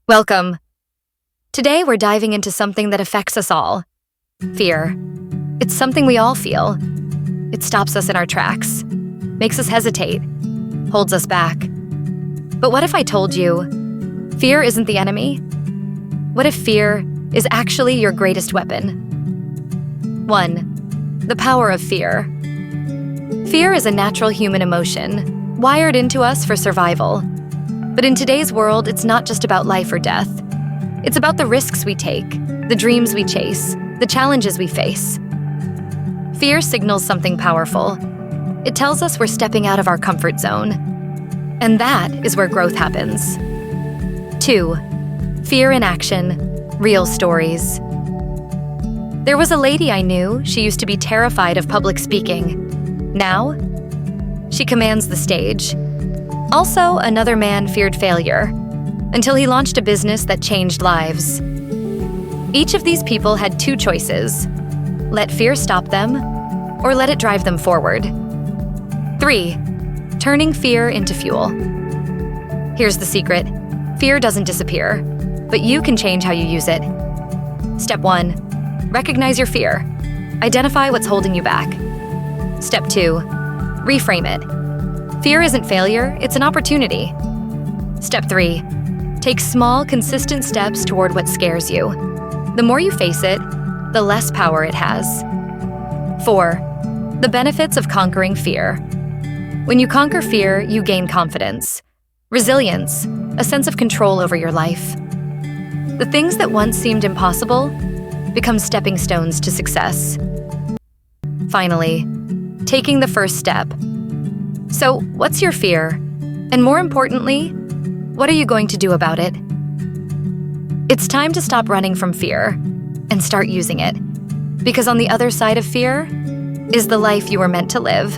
Welcome. Today we're diving into something that affects us all. Fear. It's something we all feel. It stops us in our tracks, makes us hesitate, holds us back. But what if I told you, fear isn't the enemy? What if fear is actually your greatest weapon? 1. The power of fear. Fear is a natural human emotion, wired into us for survival. But in today's world, it's not just about life or death. It's about the risks we take, the dreams we chase, the challenges we face. Fear signals something powerful. It tells us we're stepping out of our comfort zone. And that is where growth happens. 2. Fear in action. Real stories. There was a lady I knew. She used to be terrified of public speaking. Now, she commands the stage. Also, another man feared failure, until he launched a business that changed lives. Each of these people had two choices: let fear stop them, or let it drive them forward. 3. Turning fear into fuel. Here's the secret: fear doesn't disappear, but you can change how you use it. Step 1. Recognize your fear. Identify what's holding you back. Step 2. Reframe it. Fear isn't failure, it's an opportunity. Step 3. Take small, consistent steps toward what scares you. The more you face it, the less power it has. 4. The benefits of conquering fear. When you conquer fear, you gain confidence, resilience, a sense of control over your life. The things that once seemed impossible become stepping stones to success. Finally, taking the first step. So, what's your fear? And more importantly, what are you going to do about it? It's time to stop running from fear and start using it. Because on the other side of fear is the life you were meant to live.